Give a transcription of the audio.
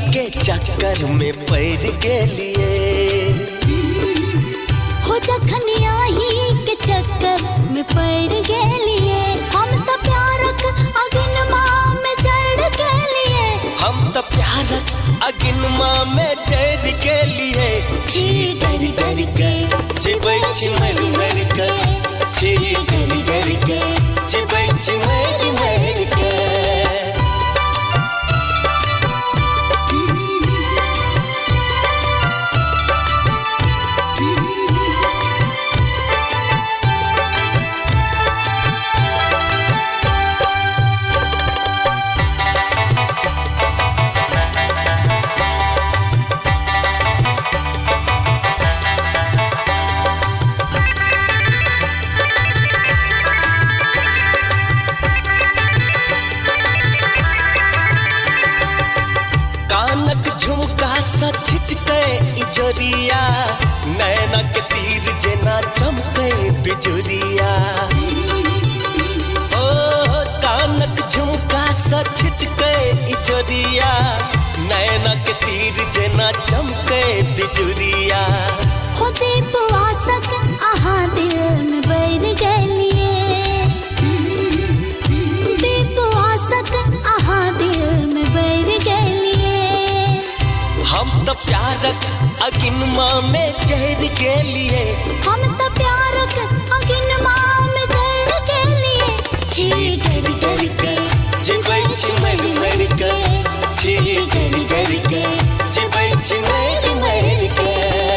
के चक्कर में पड़ गेलिए। हो जखनिया ही के चक्कर में पड़ गेलिए। हम तो प्यारक अगिनमा में जड़ गेलिए। हम तो प्यारक अगिनमा में जड़ गेलिए। छी डर डर के चिबै छी मर मर के, छी डर डर के चिबै छी मर मर के। छिटके इजोरिया, नैना के तीर जेना चमके बिजुरिया। ओ कानक झुमका सा छिटके इजोरिया, नैना के तीर जेना चमके बिजुरिया। हो दीप आसक आहा दिल में बैर गेलिए। दीप आसक आहा दिल में बैर गेलिए। हम तो प्यारक अगिनमा में जहर गेलिए। हम तो प्यारक अगिनमा में जड़ गेलिए। छी डर डर के